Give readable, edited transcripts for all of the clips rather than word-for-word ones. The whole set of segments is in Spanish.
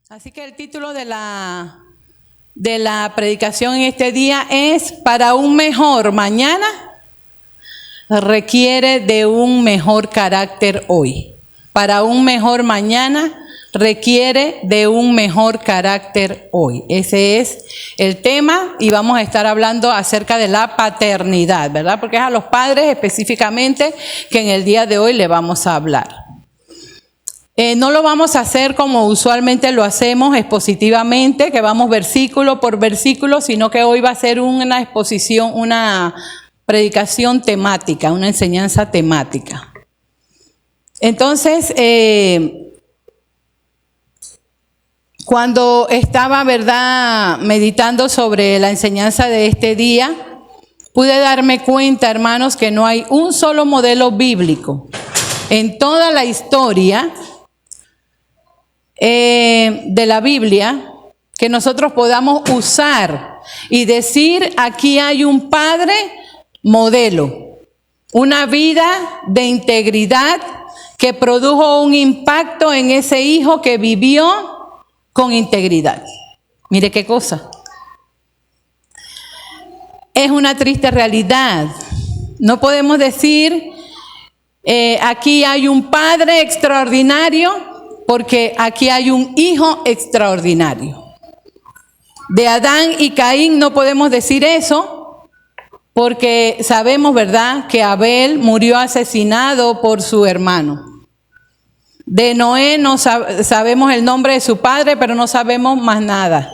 Así que el título de la predicación en este día es: para un mejor mañana requiere de un mejor carácter hoy. Para un mejor mañana requiere de un mejor carácter hoy. Ese es el tema, y vamos a estar hablando acerca de la paternidad, ¿verdad? Porque es a los padres específicamente que en el día de hoy le vamos a hablar. No lo vamos a hacer como usualmente lo hacemos, expositivamente, que vamos versículo por versículo, sino que hoy va a ser una exposición, una predicación temática, una enseñanza temática. Entonces, cuando estaba, ¿verdad?, meditando sobre la enseñanza de este día, pude darme cuenta, hermanos, que no hay un solo modelo bíblico en toda la historia de la Biblia que nosotros podamos usar y decir: aquí hay un padre modelo, una vida de integridad que produjo un impacto en ese hijo que vivió con integridad. Mire qué cosa. Es una triste realidad. No podemos decir aquí hay un padre extraordinario, porque aquí hay un hijo extraordinario. De Adán y Caín no podemos decir eso, porque sabemos, ¿verdad?, que Abel murió asesinado por su hermano. De Noé no sabemos el nombre de su padre, pero no sabemos más nada.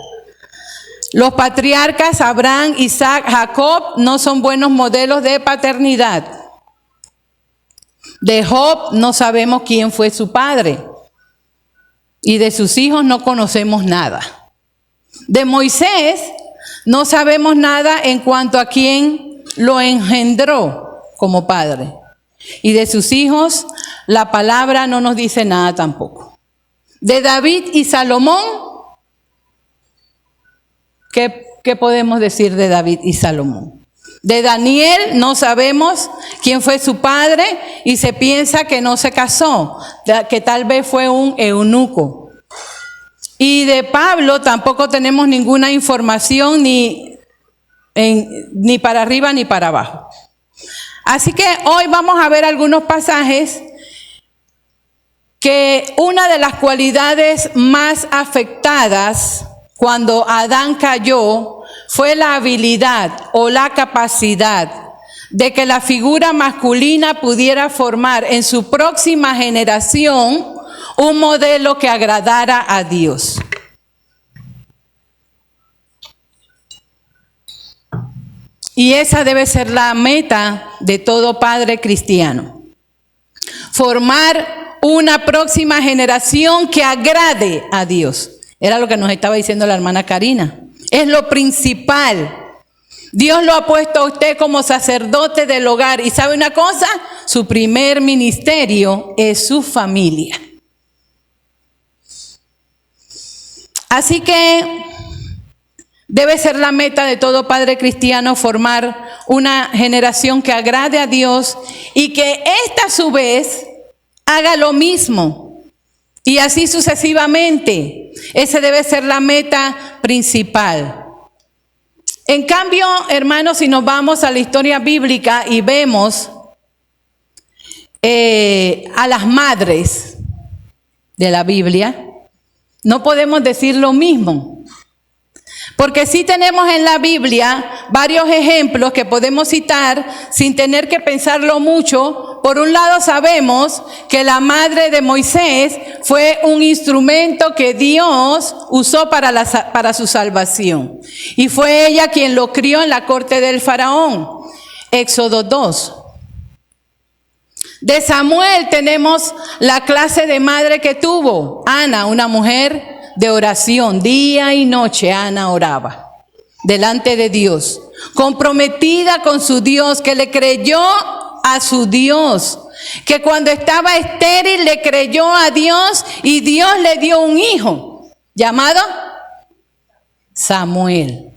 Los patriarcas Abraham, Isaac, Jacob no son buenos modelos de paternidad. De Job no sabemos quién fue su padre. Y de sus hijos no conocemos nada. De Moisés no sabemos nada en cuanto a quién lo engendró como padre. Y de sus hijos la palabra no nos dice nada tampoco. De David y Salomón, ¿qué podemos decir de David y Salomón? De Daniel no sabemos quién fue su padre y se piensa que no se casó, que tal vez fue un eunuco. Y de Pablo tampoco tenemos ninguna información ni para arriba ni para abajo. Así que hoy vamos a ver algunos pasajes que una de las cualidades más afectadas cuando Adán cayó fue la habilidad o la capacidad de que la figura masculina pudiera formar en su próxima generación un modelo que agradara a Dios. Y esa debe ser la meta de todo padre cristiano. Formar una próxima generación que agrade a Dios. Era lo que nos estaba diciendo la hermana Karina. Es lo principal. Dios lo ha puesto a usted como sacerdote del hogar. Y ¿sabe una cosa? Su primer ministerio es su familia. Así que debe ser la meta de todo padre cristiano formar una generación que agrade a Dios y que ésta a su vez haga lo mismo. Y así sucesivamente. Esa debe ser la meta principal. En cambio, hermanos, si nos vamos a la historia bíblica y vemos a las madres de la Biblia, no podemos decir lo mismo. Porque sí tenemos en la Biblia varios ejemplos que podemos citar sin tener que pensarlo mucho. Por un lado sabemos que la madre de Moisés fue un instrumento que Dios usó para su salvación. Y fue ella quien lo crió en la corte del faraón. Éxodo 2. De Samuel tenemos la clase de madre que tuvo Ana, una mujer de oración. Día y noche Ana oraba delante de Dios, comprometida con su Dios, que le creyó a su Dios, que cuando estaba estéril le creyó a Dios y Dios le dio un hijo llamado Samuel.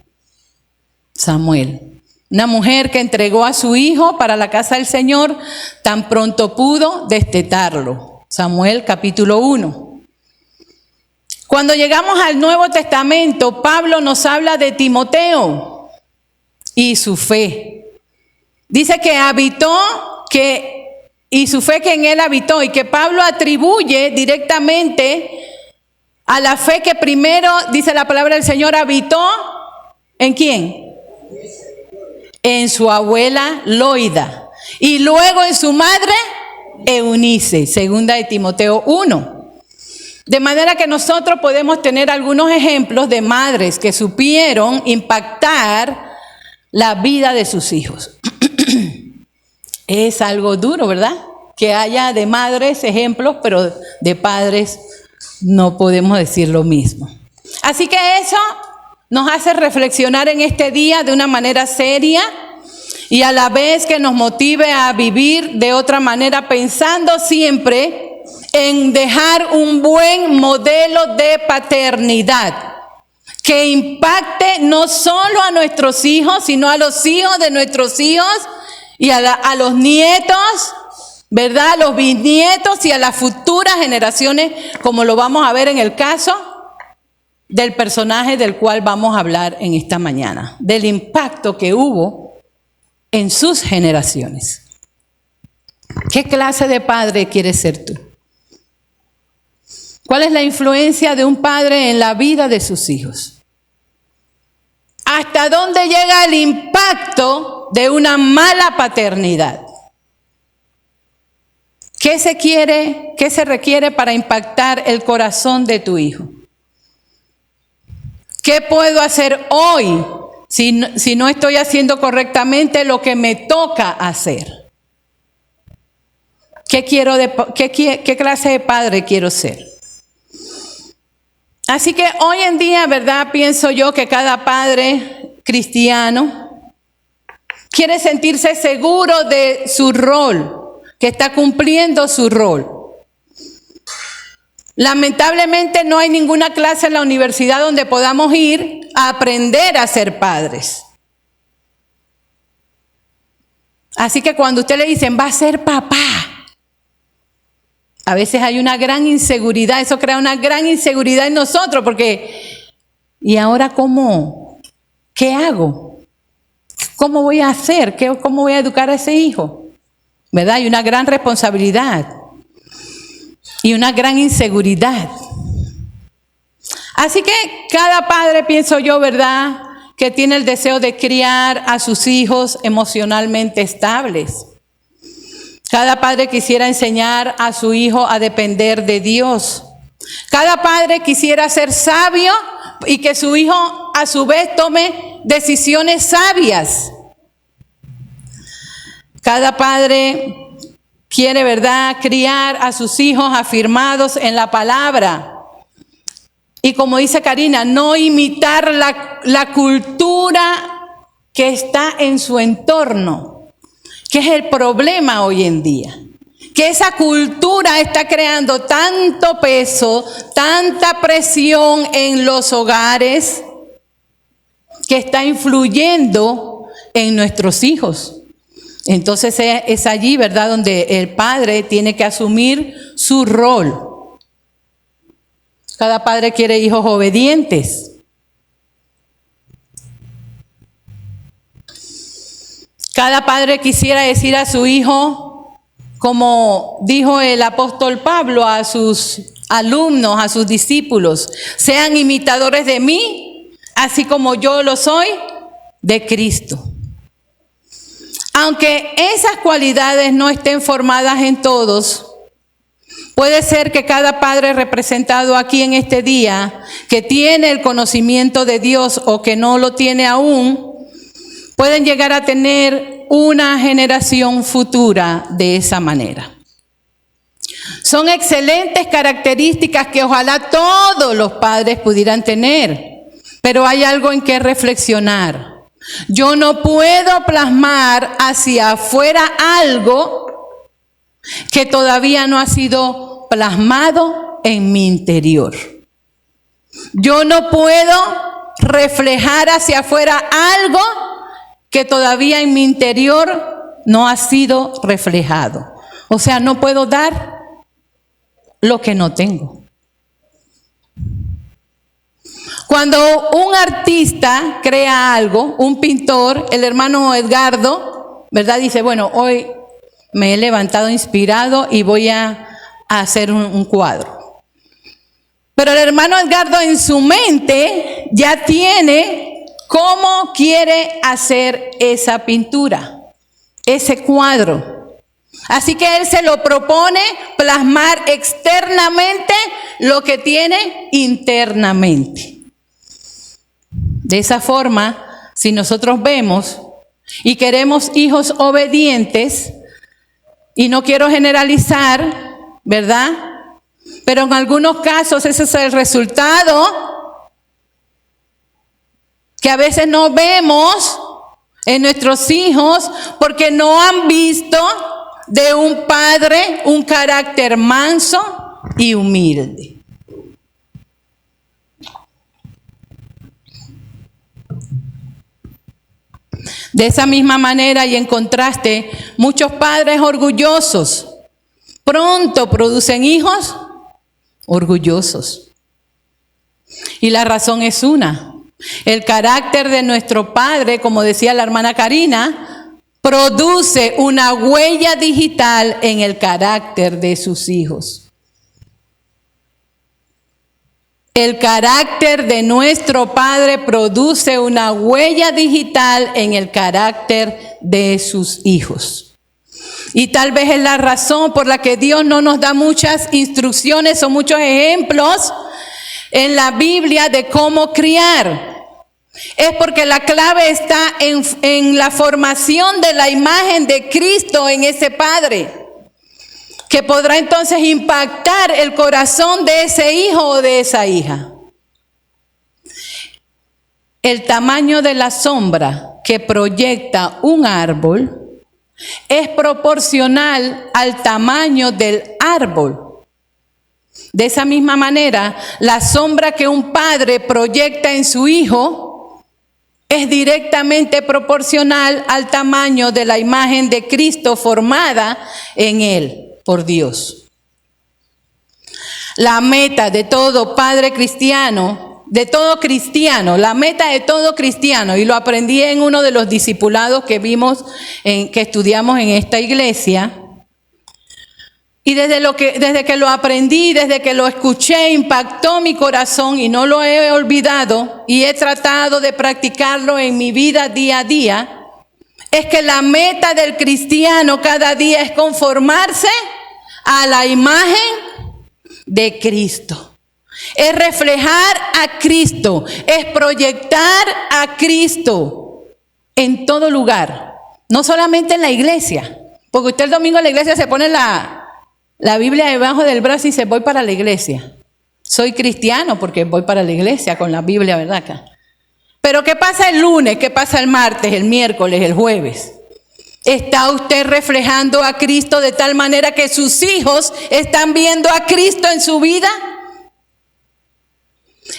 Una mujer que entregó a su hijo para la casa del Señor tan pronto pudo destetarlo. Samuel capítulo 1. Cuando llegamos al Nuevo Testamento, Pablo nos habla de Timoteo y su fe. Dice que y su fe que en él habitó, y que Pablo atribuye directamente a la fe que primero, dice la palabra del Señor, habitó ¿en quién? En su abuela Loida, y luego en su madre Eunice, segunda de Timoteo 1. De manera que nosotros podemos tener algunos ejemplos de madres que supieron impactar la vida de sus hijos. Es algo duro, ¿verdad? Que haya de madres ejemplos, pero de padres no podemos decir lo mismo. Así que eso nos hace reflexionar en este día de una manera seria y a la vez que nos motive a vivir de otra manera, pensando siempre en dejar un buen modelo de paternidad que impacte no solo a nuestros hijos, sino a los hijos de nuestros hijos y a los nietos, ¿verdad? A los bisnietos y a las futuras generaciones, como lo vamos a ver en el caso del personaje del cual vamos a hablar en esta mañana, del impacto que hubo en sus generaciones. ¿Qué clase de padre quieres ser tú? ¿Cuál es la influencia de un padre en la vida de sus hijos? ¿Hasta dónde llega el impacto de una mala paternidad? ¿Qué se requiere para impactar el corazón de tu hijo? ¿Qué puedo hacer hoy si no estoy haciendo correctamente lo que me toca hacer? ¿Qué clase de padre quiero ser? Así que hoy en día, ¿verdad? Pienso yo que cada padre cristiano quiere sentirse seguro de su rol, que está cumpliendo su rol. Lamentablemente no hay ninguna clase en la universidad donde podamos ir a aprender a ser padres. Así que cuando usted le dicen, va a ser papá, a veces hay una gran inseguridad, eso crea una gran inseguridad en nosotros, porque ¿y ahora cómo? ¿Qué hago? ¿Cómo voy a hacer? ¿Cómo voy a educar a ese hijo? ¿Verdad? Hay una gran responsabilidad y una gran inseguridad. Así que cada padre, pienso yo, ¿verdad?, que tiene el deseo de criar a sus hijos emocionalmente estables. Cada padre quisiera enseñar a su hijo a depender de Dios. Cada padre quisiera ser sabio y que su hijo a su vez tome decisiones sabias. Cada padre quiere, ¿verdad?, criar a sus hijos afirmados en la palabra. Y como dice Karina, no imitar la cultura que está en su entorno, que es el problema hoy en día. Que esa cultura está creando tanto peso, tanta presión en los hogares, que está influyendo en nuestros hijos. Entonces es allí, ¿verdad?, donde el padre tiene que asumir su rol. Cada padre quiere hijos obedientes. Cada padre quisiera decir a su hijo, como dijo el apóstol Pablo a sus alumnos, a sus discípulos, sean imitadores de mí, así como yo lo soy de Cristo. Aunque esas cualidades no estén formadas en todos, puede ser que cada padre representado aquí en este día, que tiene el conocimiento de Dios o que no lo tiene aún, pueden llegar a tener una generación futura de esa manera. Son excelentes características que ojalá todos los padres pudieran tener, pero hay algo en que reflexionar. Yo no puedo plasmar hacia afuera algo que todavía no ha sido plasmado en mi interior. Yo no puedo reflejar hacia afuera algo que todavía en mi interior no ha sido reflejado. O sea, no puedo dar lo que no tengo. Cuando un artista crea algo, un pintor, el hermano Edgardo, ¿verdad? Dice, bueno, hoy me he levantado inspirado y voy a hacer un cuadro. Pero el hermano Edgardo en su mente ya tiene cómo quiere hacer esa pintura, ese cuadro. Así que él se lo propone plasmar externamente lo que tiene internamente. De esa forma, si nosotros vemos y queremos hijos obedientes, y no quiero generalizar, ¿verdad? Pero en algunos casos ese es el resultado que a veces no vemos en nuestros hijos porque no han visto de un padre un carácter manso y humilde. De esa misma manera y en contraste, muchos padres orgullosos pronto producen hijos orgullosos. Y la razón es una. El carácter de nuestro padre, como decía la hermana Karina, produce una huella digital en el carácter de sus hijos. El carácter de nuestro Padre produce una huella digital en el carácter de sus hijos. Y tal vez es la razón por la que Dios no nos da muchas instrucciones o muchos ejemplos en la Biblia de cómo criar. Es porque la clave está en la formación de la imagen de Cristo en ese Padre, que podrá entonces impactar el corazón de ese hijo o de esa hija. El tamaño de la sombra que proyecta un árbol es proporcional al tamaño del árbol. De esa misma manera, la sombra que un padre proyecta en su hijo es directamente proporcional al tamaño de la imagen de Cristo formada en él por Dios. La meta de todo padre cristiano, la meta de todo cristiano, y lo aprendí en uno de los discipulados que vimos, que estudiamos en esta iglesia, y desde que lo aprendí, desde que lo escuché, impactó mi corazón y no lo he olvidado y he tratado de practicarlo en mi vida día a día, es que la meta del cristiano cada día es conformarse a la imagen de Cristo. Es reflejar a Cristo, es proyectar a Cristo en todo lugar, no solamente en la iglesia, porque usted el domingo en la iglesia se pone la Biblia debajo del brazo y dice, voy para la iglesia. Soy cristiano porque voy para la iglesia con la Biblia, ¿verdad? Acá. Pero ¿qué pasa el lunes? ¿Qué pasa el martes, el miércoles, el jueves? ¿Está usted reflejando a Cristo de tal manera que sus hijos están viendo a Cristo en su vida?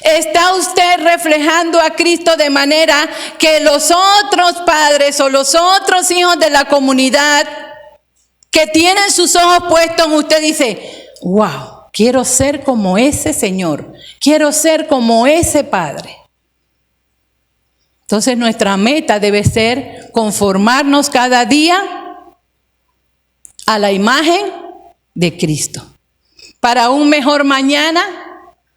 ¿Está usted reflejando a Cristo de manera que los otros padres o los otros hijos de la comunidad que tienen sus ojos puestos en usted dice, wow, quiero ser como ese Señor, quiero ser como ese Padre? Entonces nuestra meta debe ser conformarnos cada día a la imagen de Cristo. Para un mejor mañana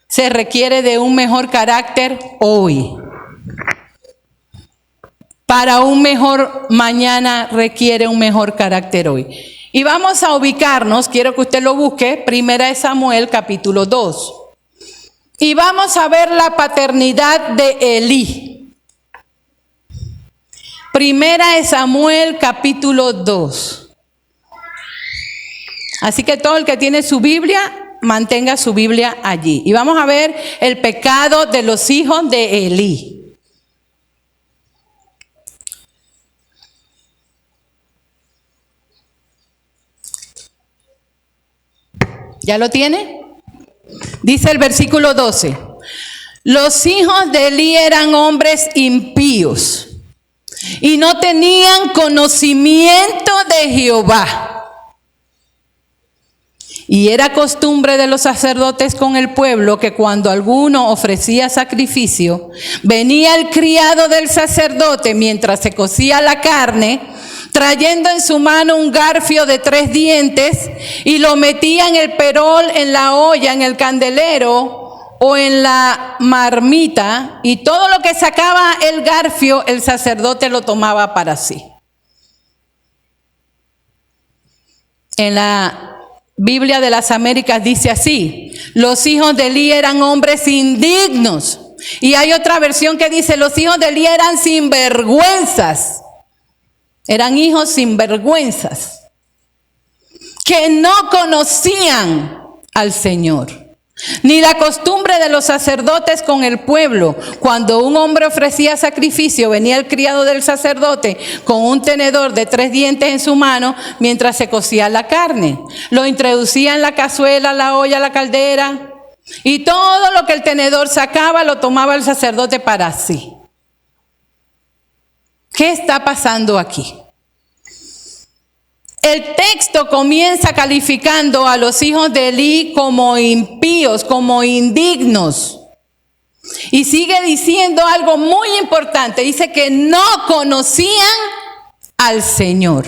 se requiere de un mejor carácter hoy. Para un mejor mañana requiere un mejor carácter hoy. Y vamos a ubicarnos, quiero que usted lo busque, 1 Samuel capítulo 2. Y vamos a ver la paternidad de Elí. 1 Samuel capítulo 2. Así que todo el que tiene su Biblia, mantenga su Biblia allí. Y vamos a ver el pecado de los hijos de Elí. ¿Ya lo tiene? Dice el versículo 12. Los hijos de Elí eran hombres impíos y no tenían conocimiento de Jehová. Y era costumbre de los sacerdotes con el pueblo que cuando alguno ofrecía sacrificio, venía el criado del sacerdote mientras se cocía la carne, trayendo en su mano un garfio de 3 dientes y lo metía en el perol, en la olla, en el candelero o en la marmita, y todo lo que sacaba el garfio, el sacerdote lo tomaba para sí. En la Biblia de las Américas dice así: los hijos de Elí eran hombres indignos. Y hay otra versión que dice: los hijos de Elí eran sinvergüenzas. Eran hijos sinvergüenzas, que no conocían al Señor. Ni la costumbre de los sacerdotes con el pueblo. Cuando un hombre ofrecía sacrificio, venía el criado del sacerdote con un tenedor de 3 dientes en su mano mientras se cocía la carne. Lo introducía en la cazuela, la olla, la caldera, y todo lo que el tenedor sacaba lo tomaba el sacerdote para sí. ¿Qué está pasando aquí? El texto comienza calificando a los hijos de Elí como impíos, como indignos. Y sigue diciendo algo muy importante. Dice que no conocían al Señor.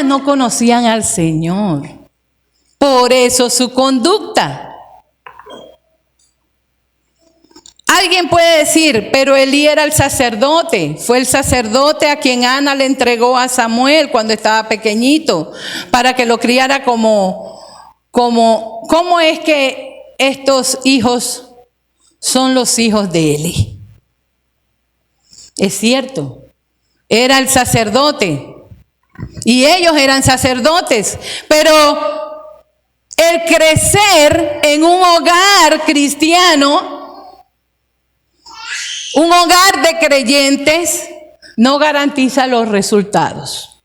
No conocían al Señor. Por eso su conducta. Alguien puede decir: pero Elí era el sacerdote. Fue el sacerdote a quien Ana le entregó a Samuel cuando estaba pequeñito, para que lo criara ¿cómo es que estos hijos son los hijos de Elí? Es cierto, era el sacerdote y ellos eran sacerdotes, pero el crecer en un hogar cristiano, un hogar de creyentes, no garantiza los resultados.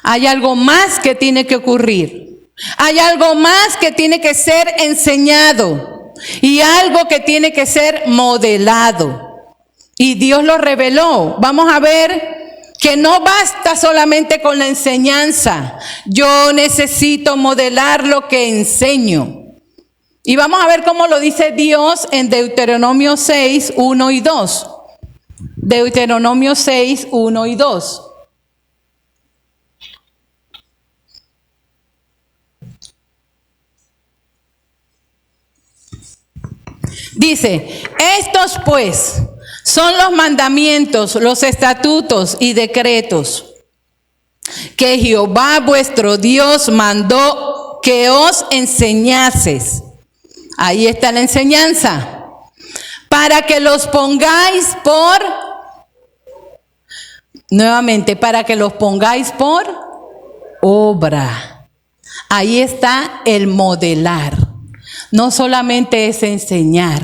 Hay algo más que tiene que ocurrir. Hay algo más que tiene que ser enseñado y algo que tiene que ser modelado. Y Dios lo reveló. Vamos a ver que no basta solamente con la enseñanza. Yo necesito modelar lo que enseño. Y vamos a ver cómo lo dice Dios en Deuteronomio 6, 1 y 2. Deuteronomio 6, 1 y 2. Dice: estos pues son los mandamientos, los estatutos y decretos que Jehová vuestro Dios mandó que os enseñases. Ahí está la enseñanza. Para que los pongáis para que los pongáis por obra. Ahí está el modelar. No solamente es enseñar,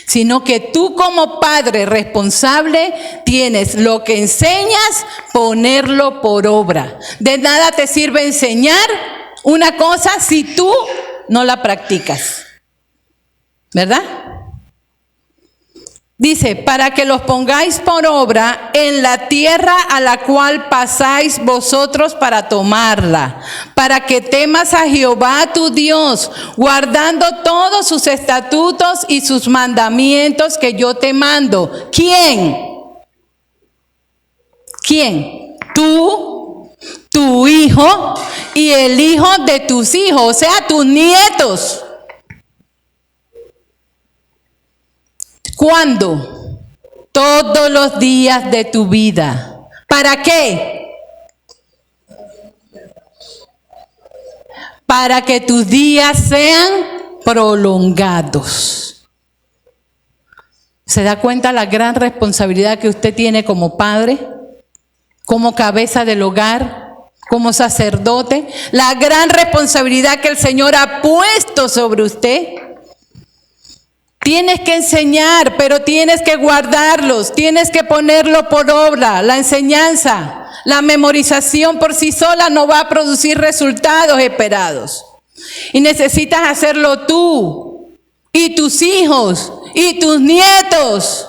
sino que tú como padre responsable tienes lo que enseñas, ponerlo por obra. De nada te sirve enseñar una cosa si tú no la practicas. ¿Verdad? Dice: para que los pongáis por obra en la tierra a la cual pasáis vosotros para tomarla, para que temas a Jehová tu Dios, guardando todos sus estatutos y sus mandamientos que yo te mando. ¿Quién? ¿Quién? Tú, tu hijo y el hijo de tus hijos, o sea, tus nietos. ¿Cuándo? Todos los días de tu vida. ¿Para qué? Para que tus días sean prolongados. ¿Se da cuenta la gran responsabilidad que usted tiene como padre, como cabeza del hogar, como sacerdote? La gran responsabilidad que el Señor ha puesto sobre usted. Tienes que enseñar, pero tienes que guardarlos, tienes que ponerlo por obra. La enseñanza, la memorización por sí sola no va a producir resultados esperados. Y necesitas hacerlo tú, y tus hijos, y tus nietos.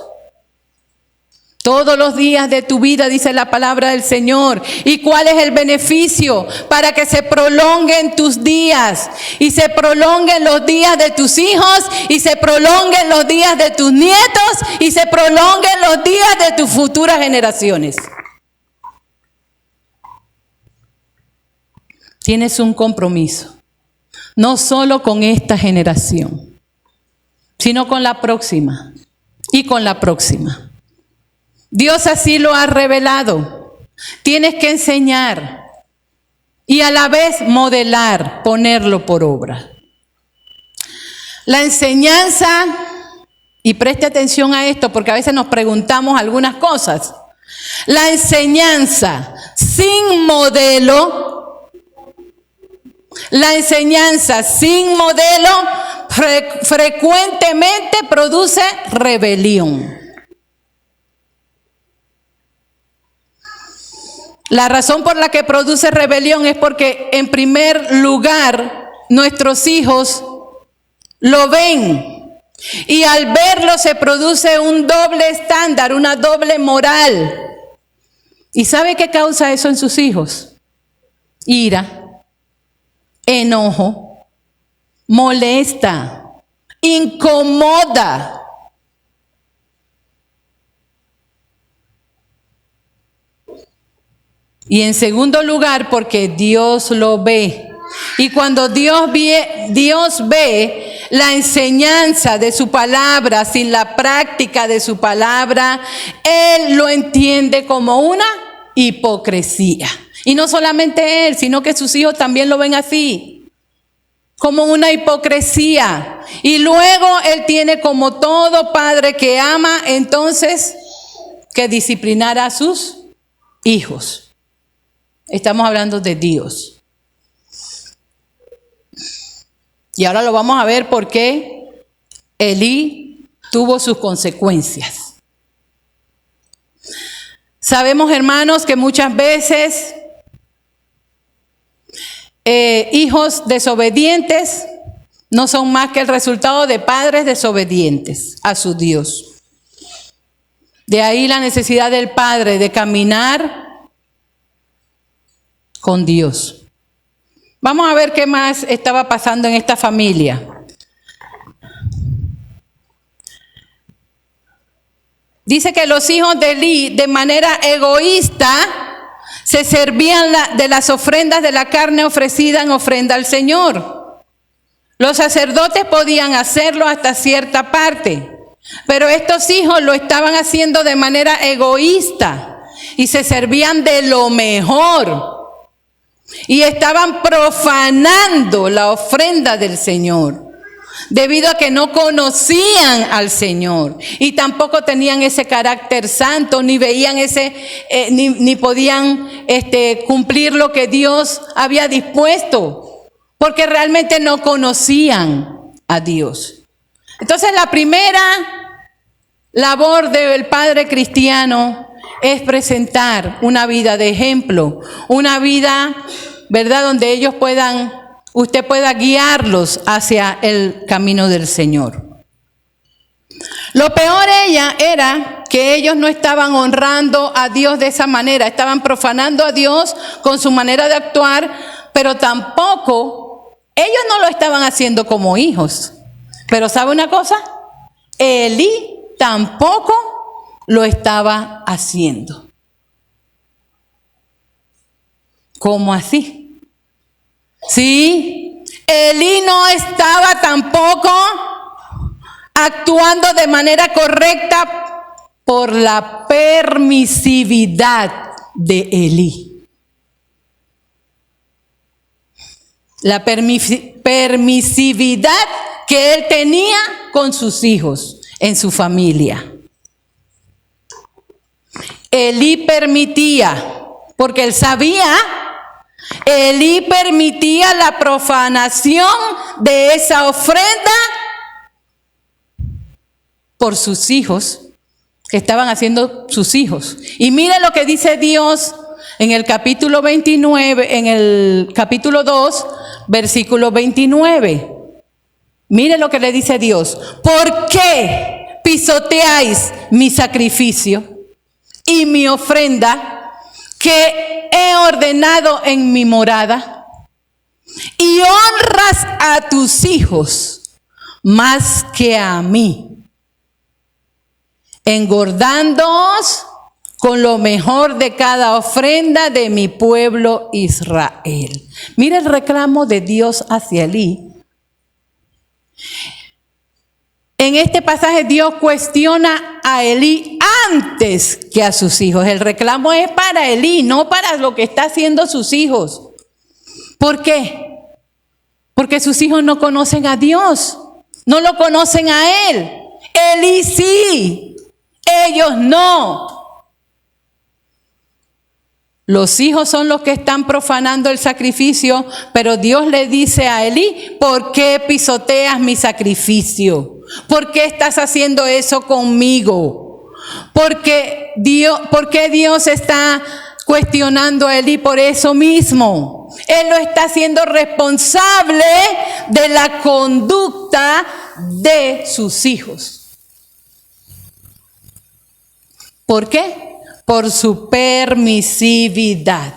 Todos los días de tu vida, dice la palabra del Señor. ¿Y cuál es el beneficio? Para que se prolonguen tus días y se prolonguen los días de tus hijos y se prolonguen los días de tus nietos y se prolonguen los días de tus futuras generaciones. Tienes un compromiso, no solo con esta generación, sino con la próxima y con la próxima. Dios así lo ha revelado. Tienes que enseñar y a la vez modelar, ponerlo por obra. La enseñanza, y preste atención a esto porque a veces nos preguntamos algunas cosas. La enseñanza sin modelo, frecuentemente produce rebelión. La razón por la que produce rebelión es porque, en primer lugar, nuestros hijos lo ven. Y al verlo se produce un doble estándar, una doble moral. ¿Y sabe qué causa eso en sus hijos? Ira, enojo, molesta, incomoda. Y en segundo lugar, porque Dios lo ve. Y cuando Dios ve la enseñanza de su palabra sin la práctica de su palabra, Él lo entiende como una hipocresía. Y no solamente Él, sino que sus hijos también lo ven así, como una hipocresía. Y luego Él tiene, como todo padre que ama, entonces, que disciplinar a sus hijos. Estamos hablando de Dios. Y ahora lo vamos a ver por qué Elí tuvo sus consecuencias. Sabemos, hermanos, que muchas veces hijos desobedientes no son más que el resultado de padres desobedientes a su Dios. De ahí la necesidad del padre de caminar con Dios. Vamos a ver qué más estaba pasando en esta familia. Dice que los hijos de Elí, de manera egoísta, se servían de las ofrendas de la carne ofrecida en ofrenda al Señor. Los sacerdotes podían hacerlo hasta cierta parte, pero estos hijos lo estaban haciendo de manera egoísta y se servían de lo mejor. Y estaban profanando la ofrenda del Señor, debido a que no conocían al Señor y tampoco tenían ese carácter santo, ni veían ni podían cumplir lo que Dios había dispuesto, porque realmente no conocían a Dios. Entonces, la primera labor del padre cristiano es presentar una vida de ejemplo, una vida, ¿verdad?, donde usted pueda guiarlos hacia el camino del Señor. Lo peor era que ellos no estaban honrando a Dios de esa manera, estaban profanando a Dios con su manera de actuar, pero tampoco, ellos no lo estaban haciendo como hijos. Pero ¿sabe una cosa? Elí tampoco lo estaba haciendo. ¿Cómo así? Sí, Elí no estaba tampoco actuando de manera correcta por la permisividad de Elí. La permisividad que él tenía con sus hijos, en su familia. Elí permitía, porque él sabía, Elí permitía la profanación de esa ofrenda por sus hijos, que estaban haciendo sus hijos. Y mire lo que dice Dios en el capítulo 29, en el capítulo 2, versículo 29. Mire lo que le dice Dios. ¿Por qué pisoteáis mi sacrificio y mi ofrenda que he ordenado en mi morada? Y honras a tus hijos más que a mí, engordándoos con lo mejor de cada ofrenda de mi pueblo Israel. Mira el reclamo de Dios hacia Elí. En este pasaje Dios cuestiona a Elí antes que a sus hijos. El reclamo es para Elí, no para lo que está haciendo sus hijos. ¿Por qué? Porque sus hijos no conocen a Dios, no lo conocen a Él. Elí sí, ellos no. Los hijos son los que están profanando el sacrificio, pero Dios le dice a Elí: ¿por qué pisoteas mi sacrificio? ¿Por qué estás haciendo eso conmigo? ¿Por qué Dios está cuestionando a Elí por eso mismo? Él lo está haciendo responsable de la conducta de sus hijos. ¿Por qué? Por su permisividad.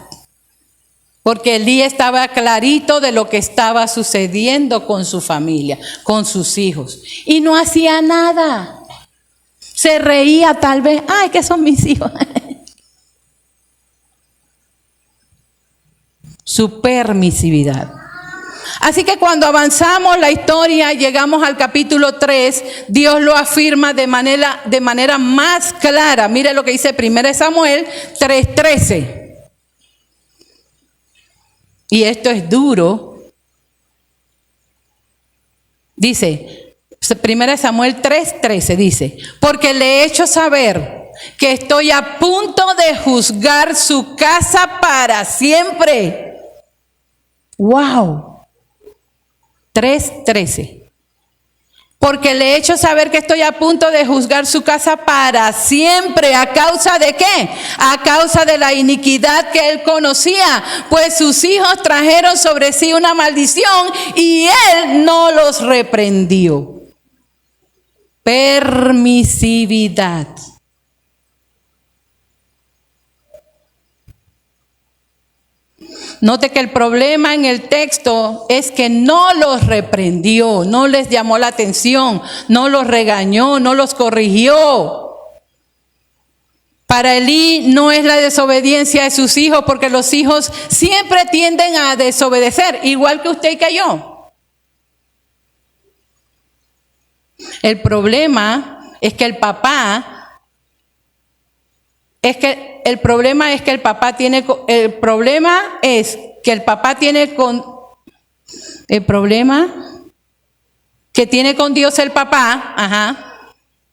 Porque Elí estaba clarito de lo que estaba sucediendo con su familia, con sus hijos. Y no hacía nada. Se reía tal vez. Ay, que son mis hijos. Su permisividad. Así que cuando avanzamos la historia, llegamos al capítulo 3, Dios lo afirma de manera más clara. Mire lo que dice 1 Samuel 3:13. Y esto es duro. Dice, 1 Samuel 3:13 dice: porque le he hecho saber que estoy a punto de juzgar su casa para siempre. ¡Wow! 3:13. Porque le he hecho saber que estoy a punto de juzgar su casa para siempre. ¿A causa de qué? A causa de la iniquidad que él conocía. Pues sus hijos trajeron sobre sí una maldición y él no los reprendió. Permisividad. Note que el problema en el texto es que no los reprendió, no les llamó la atención, no los regañó, no los corrigió. Para Elí no es la desobediencia de sus hijos, porque los hijos siempre tienden a desobedecer, igual que usted y que yo. El problema es que el papá que tiene con Dios el papá,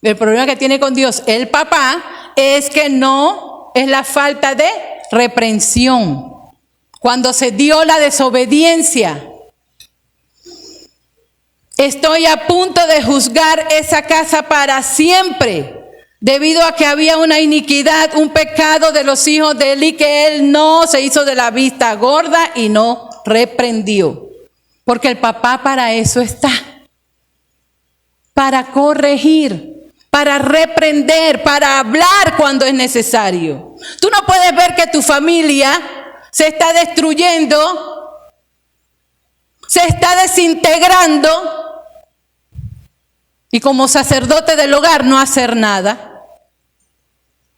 el problema que tiene con Dios el papá es que no es la falta de reprensión. Cuando se dio la desobediencia, estoy a punto de juzgar esa casa para siempre. Debido a que había una iniquidad, un pecado de los hijos de Elí, que él no se hizo de la vista gorda y no reprendió. Porque el papá para eso está. Para corregir, para reprender, para hablar cuando es necesario. Tú no puedes ver que tu familia se está destruyendo, se está desintegrando, y como sacerdote del hogar no hacer nada.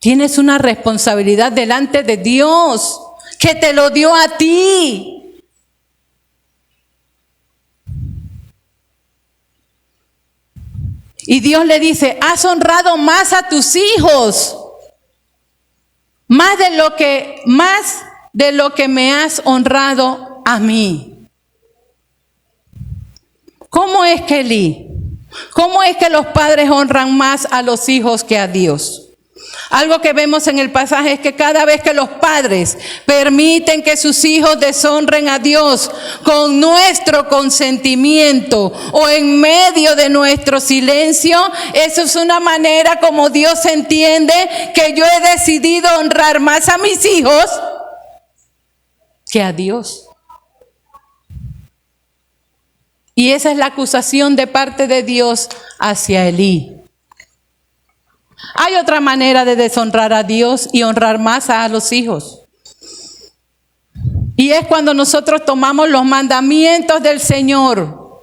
Tienes una responsabilidad delante de Dios, que te lo dio a ti. Y Dios le dice: has honrado más a tus hijos, más de lo que me has honrado a mí. ¿Cómo es que los padres honran más a los hijos que a Dios? Algo que vemos en el pasaje es que cada vez que los padres permiten que sus hijos deshonren a Dios con nuestro consentimiento o en medio de nuestro silencio, eso es una manera como Dios entiende que yo he decidido honrar más a mis hijos que a Dios. Y esa es la acusación de parte de Dios hacia Elí. Hay otra manera de deshonrar a Dios y honrar más a los hijos. Y es cuando nosotros tomamos los mandamientos del Señor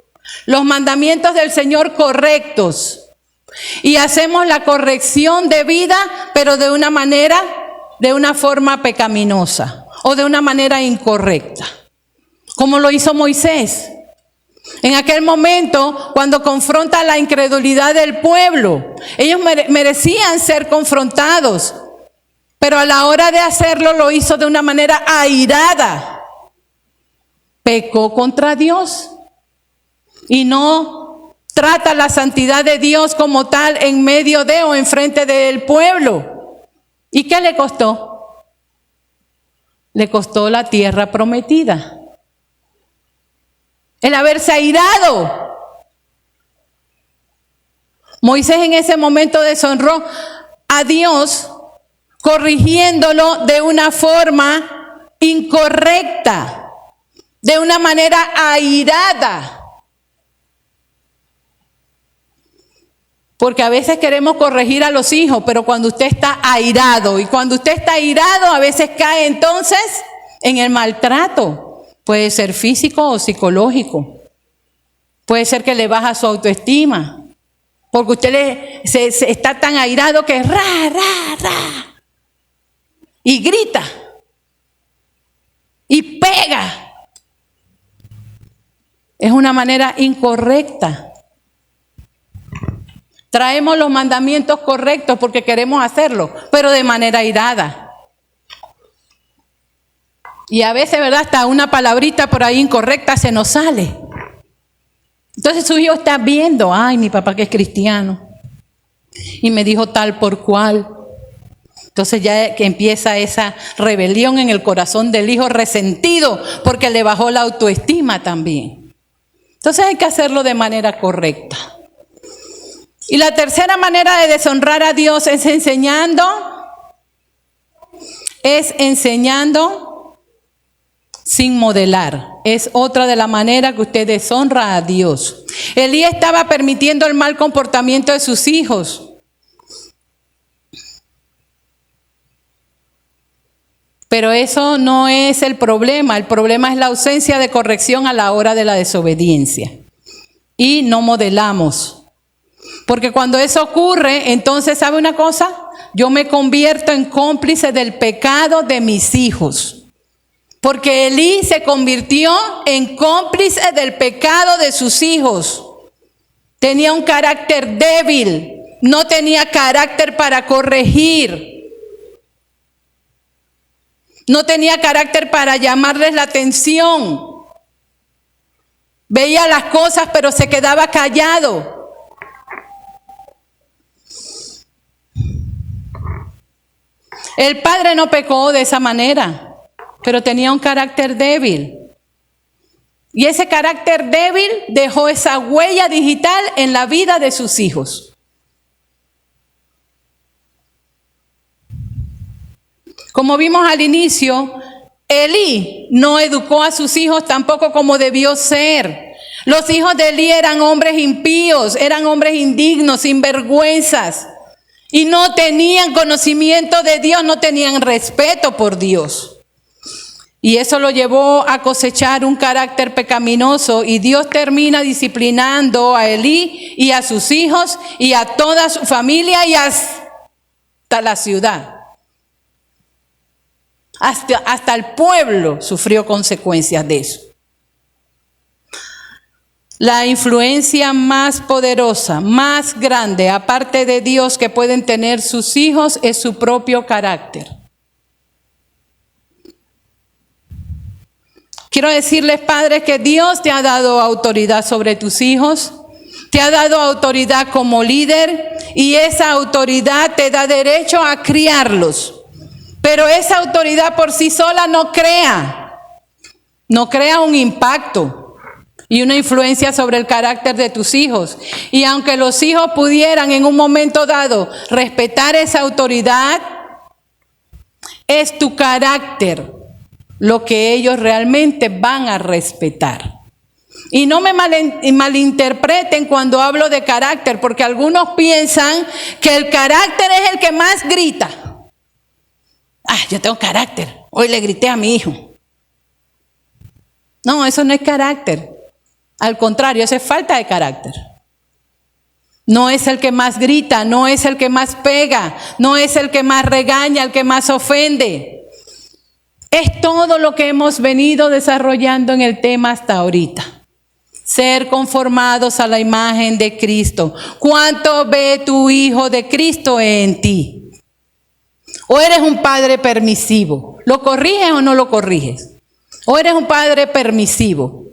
correctos, y hacemos la corrección de vida, pero de una forma pecaminosa o de una manera incorrecta, como lo hizo Moisés. En aquel momento, cuando confronta la incredulidad del pueblo, ellos merecían ser confrontados, pero a la hora de hacerlo lo hizo de una manera airada. Pecó contra Dios y no trata la santidad de Dios como tal en medio de o enfrente del pueblo. ¿Y qué le costó? Le costó la tierra prometida. El haberse airado. Moisés en ese momento deshonró a Dios, corrigiéndolo de una forma incorrecta, de una manera airada. Porque a veces queremos corregir a los hijos, pero cuando usted está airado, y cuando usted está airado a veces cae entonces en el maltrato. Puede ser físico o psicológico. Puede ser que le baja su autoestima, porque usted está tan airado que ra, y grita y pega. Es una manera incorrecta. Traemos los mandamientos correctos porque queremos hacerlo, pero de manera airada. Y a veces, ¿verdad? Hasta una palabrita por ahí incorrecta se nos sale. Entonces su hijo está viendo, ay, mi papá que es cristiano, y me dijo tal por cual. Entonces ya que empieza esa rebelión en el corazón del hijo resentido, porque le bajó la autoestima también. Entonces hay que hacerlo de manera correcta. Y la tercera manera de deshonrar a Dios es enseñando sin modelar. Es otra de las maneras que usted deshonra a Dios. Elí estaba permitiendo el mal comportamiento de sus hijos. Pero eso no es el problema. El problema es la ausencia de corrección a la hora de la desobediencia. Y no modelamos. Porque cuando eso ocurre, entonces, ¿sabe una cosa? Yo me convierto en cómplice del pecado de mis hijos. Porque Elí se convirtió en cómplice del pecado de sus hijos. Tenía un carácter débil, no tenía carácter para corregir. No tenía carácter para llamarles la atención. Veía las cosas, pero se quedaba callado. El padre no pecó de esa manera, pero tenía un carácter débil. Y ese carácter débil dejó esa huella digital en la vida de sus hijos. Como vimos al inicio, Elí no educó a sus hijos tampoco como debió ser. Los hijos de Elí eran hombres impíos, eran hombres indignos, sinvergüenzas. Y no tenían conocimiento de Dios, no tenían respeto por Dios. Y eso lo llevó a cosechar un carácter pecaminoso, y Dios termina disciplinando a Elí y a sus hijos y a toda su familia y hasta la ciudad. Hasta el pueblo sufrió consecuencias de eso. La influencia más poderosa, más grande, aparte de Dios, que pueden tener sus hijos es su propio carácter. Quiero decirles, padres, que Dios te ha dado autoridad sobre tus hijos, te ha dado autoridad como líder, y esa autoridad te da derecho a criarlos. Pero esa autoridad por sí sola no crea un impacto y una influencia sobre el carácter de tus hijos. Y aunque los hijos pudieran en un momento dado respetar esa autoridad, es tu carácter lo que ellos realmente van a respetar. Y no me malinterpreten cuando hablo de carácter, porque algunos piensan que el carácter es el que más grita. Yo tengo carácter. Hoy le grité a mi hijo. No, eso no es carácter. Al contrario, eso es falta de carácter. No es el que más grita, no es el que más pega, no es el que más regaña, el que más ofende. Es todo lo que hemos venido desarrollando en el tema hasta ahorita. Ser conformados a la imagen de Cristo. ¿Cuánto ve tu Hijo de Cristo en ti? ¿O eres un padre permisivo? ¿Lo corriges o no lo corriges? ¿O eres un padre permisivo?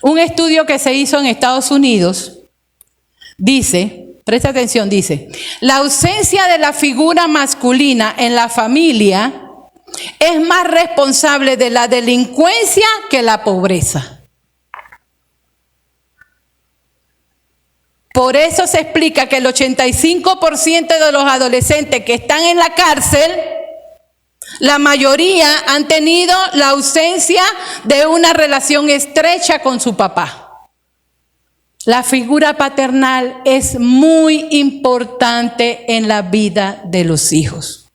Un estudio que se hizo en Estados Unidos dice, presta atención, dice, la ausencia de la figura masculina en la familia es más responsable de la delincuencia que la pobreza. Por eso se explica que el 85% de los adolescentes que están en la cárcel, la mayoría han tenido la ausencia de una relación estrecha con su papá. La figura paternal es muy importante en la vida de los hijos.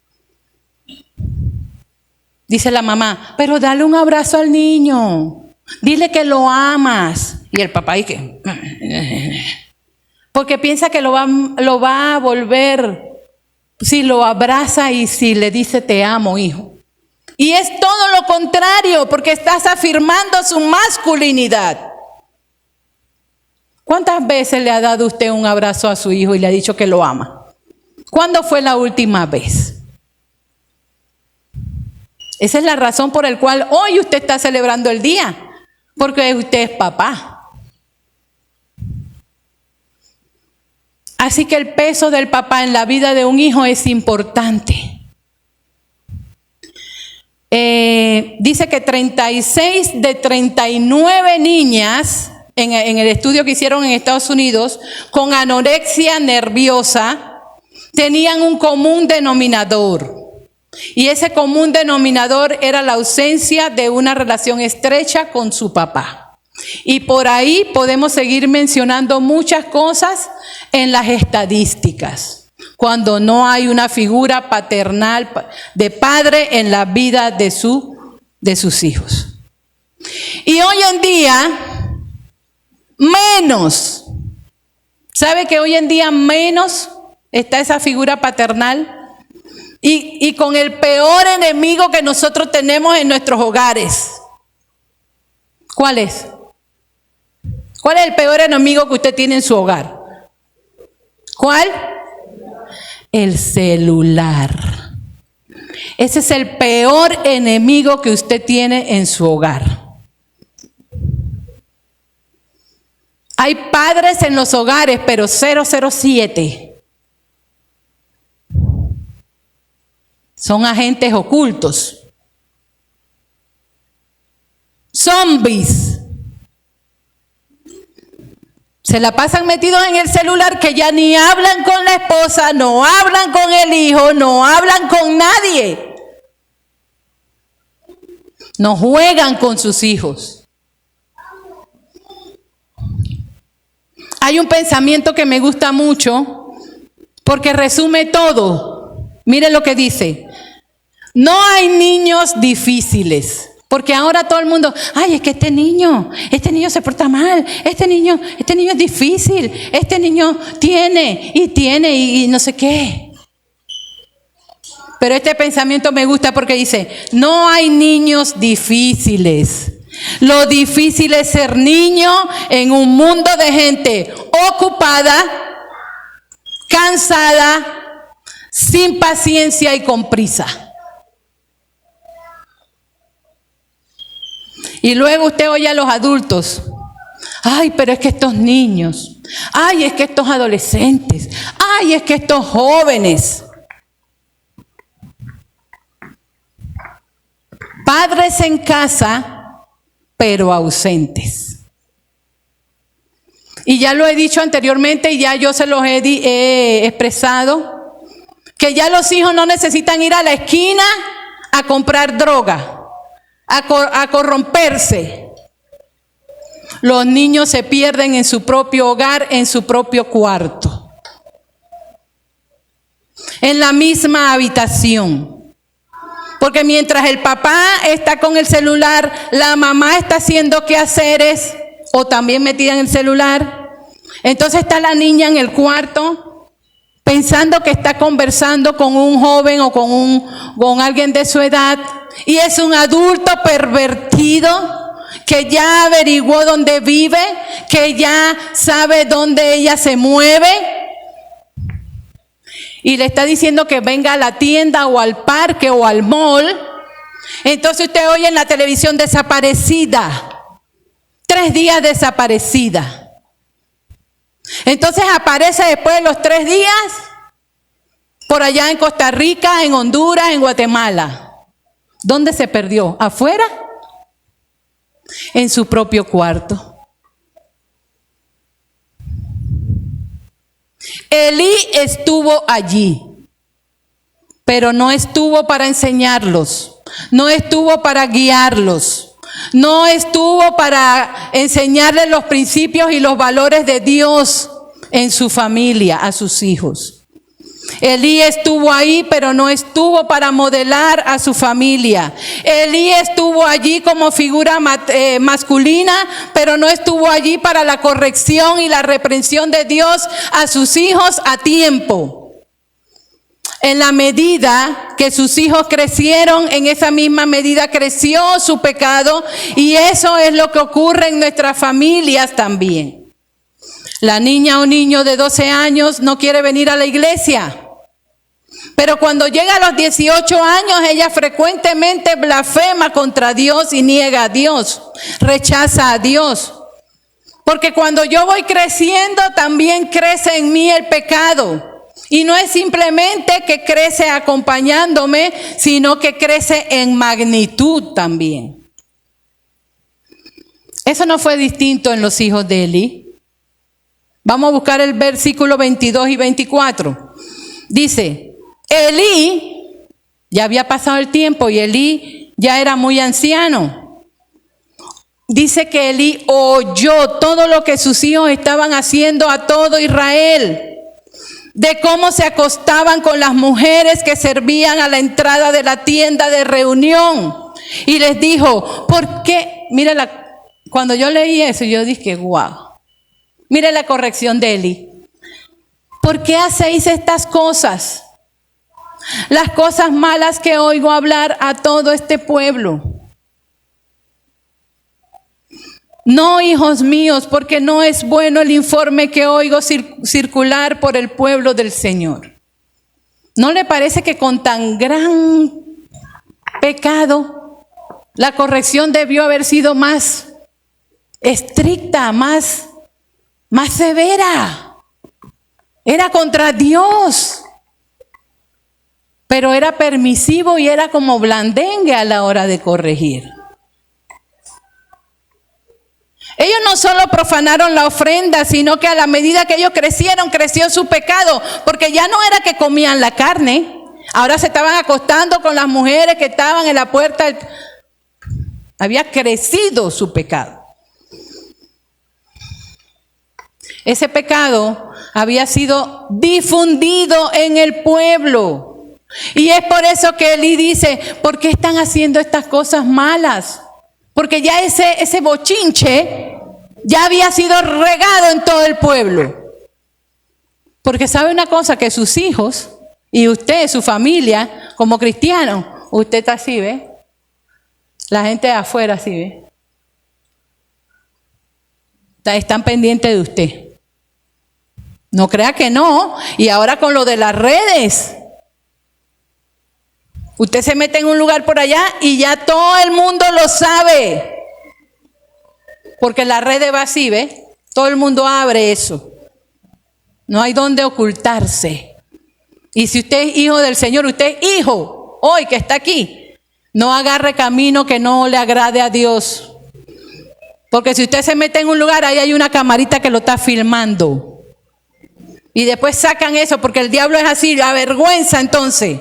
Dice la mamá, pero dale un abrazo al niño, dile que lo amas. Y el papá, ¿y qué? Porque piensa que lo va a volver si lo abraza y si le dice te amo, hijo. Y es todo lo contrario, porque estás afirmando su masculinidad. ¿Cuántas veces le ha dado usted un abrazo a su hijo y le ha dicho que lo ama? ¿Cuándo fue la última vez? Esa es la razón por la cual hoy usted está celebrando el día, porque usted es papá. Así que el peso del papá en la vida de un hijo es importante. Dice que 36 de 39 niñas en el estudio que hicieron en Estados Unidos con anorexia nerviosa tenían un común denominador. Y ese común denominador era la ausencia de una relación estrecha con su papá. Y por ahí podemos seguir mencionando muchas cosas en las estadísticas, cuando no hay una figura paternal de padre en la vida de sus hijos. Y hoy en día, menos. ¿Sabe que hoy en día menos está esa figura paternal? Y con el peor enemigo que nosotros tenemos en nuestros hogares. ¿Cuál es? ¿Cuál es el peor enemigo que usted tiene en su hogar? ¿Cuál? El celular. Ese es el peor enemigo que usted tiene en su hogar. Hay padres en los hogares, pero 007. Son agentes ocultos. Zombies. Se la pasan metidos en el celular que ya ni hablan con la esposa, no hablan con el hijo, no hablan con nadie. No juegan con sus hijos. Hay un pensamiento que me gusta mucho porque resume todo. Miren lo que dice. No hay niños difíciles. Porque ahora todo el mundo, es que este niño se porta mal, este niño es difícil, este niño tiene y no sé qué. Pero este pensamiento me gusta porque dice, no hay niños difíciles. Lo difícil es ser niño en un mundo de gente ocupada, cansada, sin paciencia y con prisa. Y luego usted oye a los adultos, pero es que estos niños, es que estos adolescentes, es que estos jóvenes. Padres en casa, pero ausentes. Y ya lo he dicho anteriormente y ya yo se los he expresado. que ya los hijos no necesitan ir a la esquina a comprar droga, a corromperse. Los niños se pierden en su propio hogar, en su propio cuarto, en la misma habitación. Porque mientras el papá está con el celular, la mamá está haciendo quehaceres o también metida en el celular. Entonces está la niña en el cuarto pensando que está conversando con un joven o con alguien de su edad, y es un adulto pervertido que ya averiguó dónde vive, que ya sabe dónde ella se mueve, y le está diciendo que venga a la tienda o al parque o al mall. Entonces usted oye en la televisión: desaparecida, 3 días desaparecida. Entonces aparece después de los 3 días por allá en Costa Rica, en Honduras, en Guatemala. ¿Dónde se perdió? ¿Afuera? En su propio cuarto. Elí estuvo allí, pero no estuvo para enseñarlos, no estuvo para guiarlos, no estuvo para enseñarles los principios y los valores de Dios en su familia, a sus hijos. Elí estuvo ahí, pero no estuvo para modelar a su familia. Elí estuvo allí como figura masculina, pero no estuvo allí para la corrección y la reprensión de Dios a sus hijos a tiempo. En la medida que sus hijos crecieron, en esa misma medida creció su pecado, y eso es lo que ocurre en nuestras familias también. La niña o niño de 12 años no quiere venir a la iglesia, pero cuando llega a los 18 años, ella frecuentemente blasfema contra Dios y niega a Dios, rechaza a Dios. Porque cuando yo voy creciendo, también crece en mí el pecado. Y no es simplemente que crece acompañándome, sino que crece en magnitud también. Eso no fue distinto en los hijos de Elí. Vamos a buscar el versículo 22 y 24. Dice: Elí, ya había pasado el tiempo y Elí ya era muy anciano. Dice que Elí oyó todo lo que sus hijos estaban haciendo a todo Israel, de cómo se acostaban con las mujeres que servían a la entrada de la tienda de reunión. Y les dijo: ¿por qué? Mira, cuando yo leí eso, yo dije: wow. Mire la corrección de Elí. ¿Por qué hacéis estas cosas? Las cosas malas que oigo hablar a todo este pueblo. No, hijos míos, porque no es bueno el informe que oigo circular por el pueblo del Señor. ¿No le parece que con tan gran pecado la corrección debió haber sido más estricta, más severa? Era contra Dios, pero era permisivo y era como blandengue a la hora de corregir. Ellos no solo profanaron la ofrenda, sino que a la medida que ellos crecieron, creció su pecado, porque ya no era que comían la carne, ahora se estaban acostando con las mujeres que estaban en la puerta. Había crecido su pecado. Ese pecado había sido difundido en el pueblo. Y es por eso que Elí dice: ¿por qué están haciendo estas cosas malas? Porque ya ese bochinche ya había sido regado en todo el pueblo. Porque sabe una cosa, que sus hijos y usted, su familia, como cristiano, usted está así, ¿ve? La gente de afuera así, ¿ve? Están pendientes de usted. No crea que no. Y ahora con lo de las redes, usted se mete en un lugar por allá y ya todo el mundo lo sabe. Porque la red va así, ¿ve? Todo el mundo abre eso. No hay donde ocultarse. Y si usted es hijo del Señor, usted es hijo, hoy que está aquí, no agarre camino que no le agrade a Dios. Porque si usted se mete en un lugar, ahí hay una camarita que lo está filmando. Y después sacan eso porque el diablo es así, la vergüenza entonces.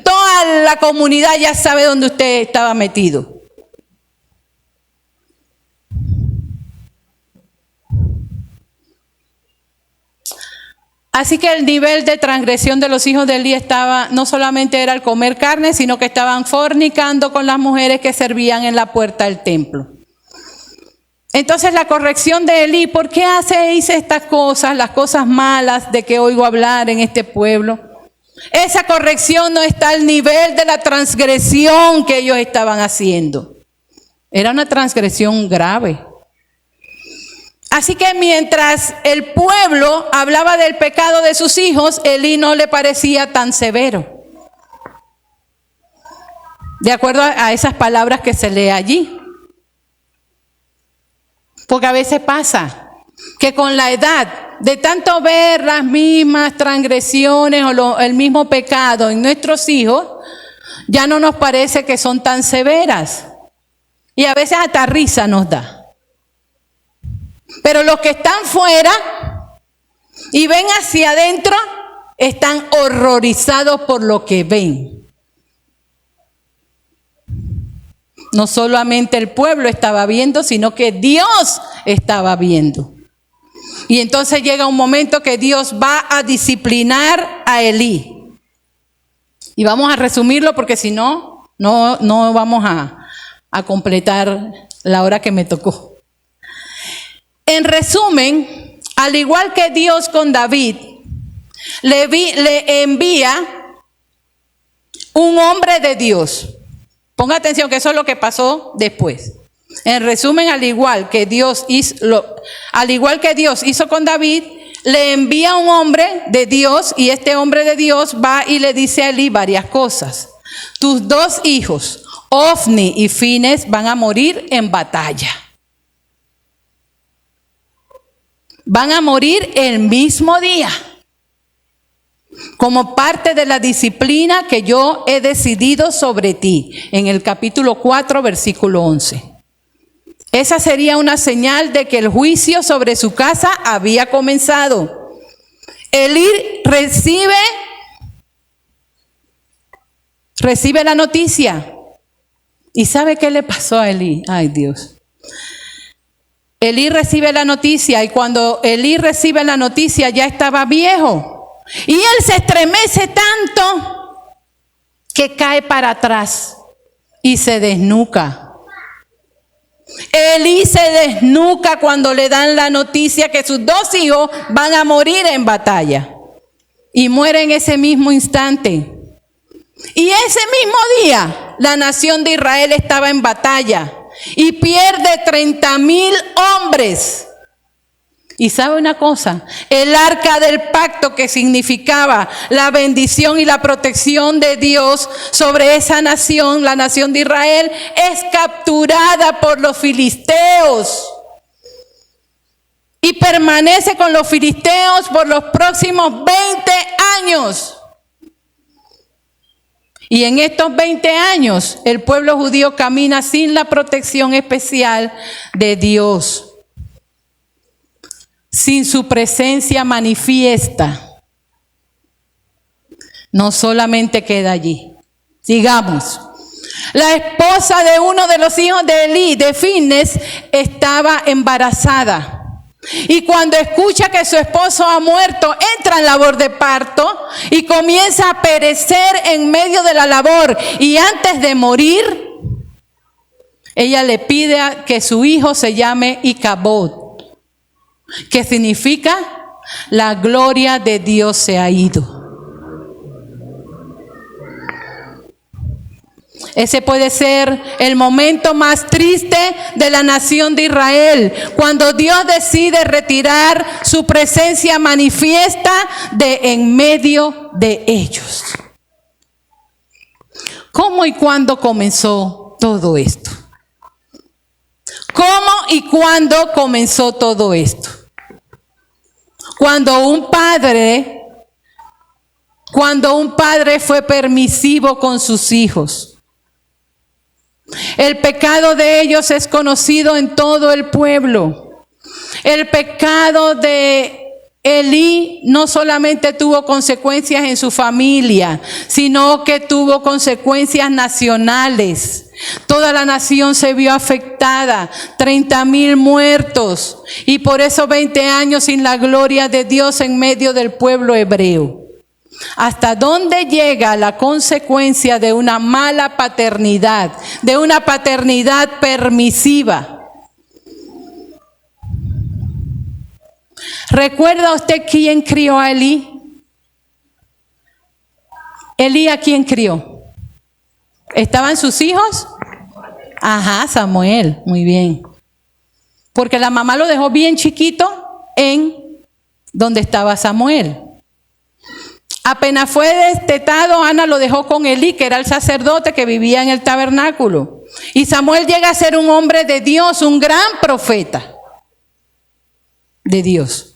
Toda la comunidad ya sabe dónde usted estaba metido. Así que el nivel de transgresión de los hijos de Elí estaba, no solamente era el comer carne, sino que estaban fornicando con las mujeres que servían en la puerta del templo. Entonces la corrección de Elí, ¿por qué hice estas cosas, las cosas malas de que oigo hablar en este pueblo? Esa corrección no está al nivel de la transgresión que ellos estaban haciendo. Era una transgresión grave. Así que mientras el pueblo hablaba del pecado de sus hijos, Elí no le parecía tan severo. De acuerdo a esas palabras que se lee allí. Porque a veces pasa que con la edad, de tanto ver las mismas transgresiones o el mismo pecado en nuestros hijos, ya no nos parece que son tan severas. Y a veces hasta risa nos da. Pero los que están fuera y ven hacia adentro, están horrorizados por lo que ven. No solamente el pueblo estaba viendo, sino que Dios estaba viendo. Y entonces llega un momento que Dios va a disciplinar a Elí. Y vamos a resumirlo porque si no, no vamos a completar la hora que me tocó. En resumen, al igual que Dios con David, le envía un hombre de Dios. Ponga atención que eso es lo que pasó después. En resumen, al igual que Dios hizo con David, le envía un hombre de Dios y este hombre de Dios va y le dice a Elí varias cosas. Tus 2 hijos, Ofni y Fines, van a morir en batalla. Van a morir el mismo día, como parte de la disciplina que yo he decidido sobre ti, en el capítulo 4, versículo 11. Esa sería una señal de que el juicio sobre su casa había comenzado. Elí recibe la noticia. ¿Y sabe qué le pasó a Elí? Ay, Dios. Elí recibe la noticia y cuando Elí recibe la noticia ya estaba viejo. Y él se estremece tanto que cae para atrás y se desnuca. Elí se desnuca cuando le dan la noticia que sus 2 hijos van a morir en batalla. Y muere en ese mismo instante. Y ese mismo día la nación de Israel estaba en batalla. Y pierde 30,000 hombres. Y sabe una cosa, el arca del pacto que significaba la bendición y la protección de Dios sobre esa nación, la nación de Israel, es capturada por los filisteos. Y permanece con los filisteos por los próximos 20 años. Y en estos 20 años el pueblo judío camina sin la protección especial de Dios, sin su presencia manifiesta. No solamente queda allí. Sigamos. La esposa de uno de los hijos de Elí, de Fines, estaba embarazada. Y cuando escucha que su esposo ha muerto, entra en labor de parto y comienza a perecer en medio de la labor. Y antes de morir, ella le pide que su hijo se llame Icabod, que significa la gloria de Dios se ha ido. Ese puede ser el momento más triste de la nación de Israel, cuando Dios decide retirar su presencia manifiesta de en medio de ellos. ¿Cómo y cuándo comenzó todo esto? ¿Cómo y cuándo comenzó todo esto? Cuando un padre fue permisivo con sus hijos. El pecado de ellos es conocido en todo el pueblo. El pecado de Elí no solamente tuvo consecuencias en su familia, sino que tuvo consecuencias nacionales. Toda la nación se vio afectada, 30,000 muertos, y por eso 20 años sin la gloria de Dios en medio del pueblo hebreo. ¿Hasta dónde llega la consecuencia de una mala paternidad, de una paternidad permisiva? ¿Recuerda usted quién crió a Elí? ¿Elí a quién crió? ¿Estaban sus hijos? Ajá, Samuel, muy bien. Porque la mamá lo dejó bien chiquito en donde estaba Samuel. Apenas fue destetado, Ana lo dejó con Elí, que era el sacerdote que vivía en el tabernáculo. Y Samuel llega a ser un hombre de Dios, un gran profeta de Dios.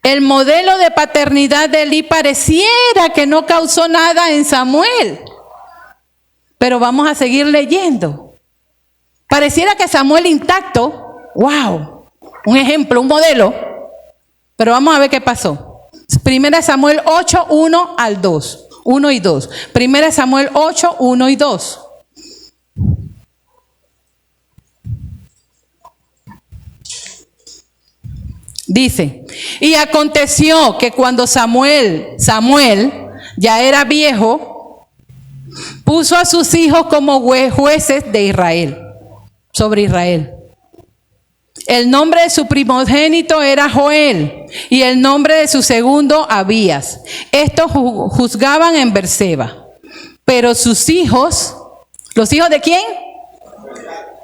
El modelo de paternidad de Elí pareciera que no causó nada en Samuel. Pero vamos a seguir leyendo. Pareciera que Samuel intacto, wow, un ejemplo, un modelo. Pero vamos a ver qué pasó. Primera Samuel 8, 1 al 2. 1 y 2. Primera Samuel 8, 1 y 2. Dice, y aconteció que cuando Samuel ya era viejo, puso a sus hijos como jueces de Israel, sobre Israel. El nombre de su primogénito era Joel y el nombre de su segundo Abías. Estos juzgaban en Berseba. Pero sus hijos, ¿los hijos de quién?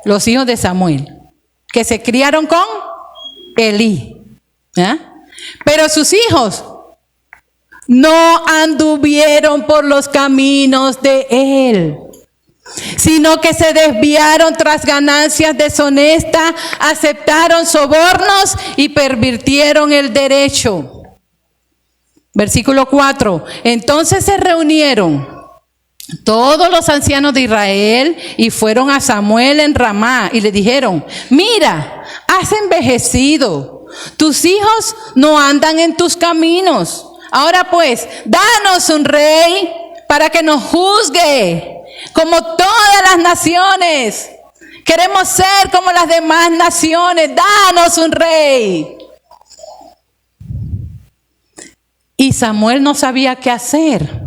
Los hijos de Samuel, que se criaron con Elí. ¿Eh? Pero sus hijos no anduvieron por los caminos de él, sino que se desviaron tras ganancias deshonestas, aceptaron sobornos y pervirtieron el derecho. Versículo 4. Entonces se reunieron todos los ancianos de Israel y fueron a Samuel en Ramá y le dijeron, mira, has envejecido. Tus hijos no andan en tus caminos. Ahora pues, danos un rey para que nos juzgue, como todas las naciones. Queremos ser como las demás naciones. Danos un rey. Y Samuel no sabía qué hacer.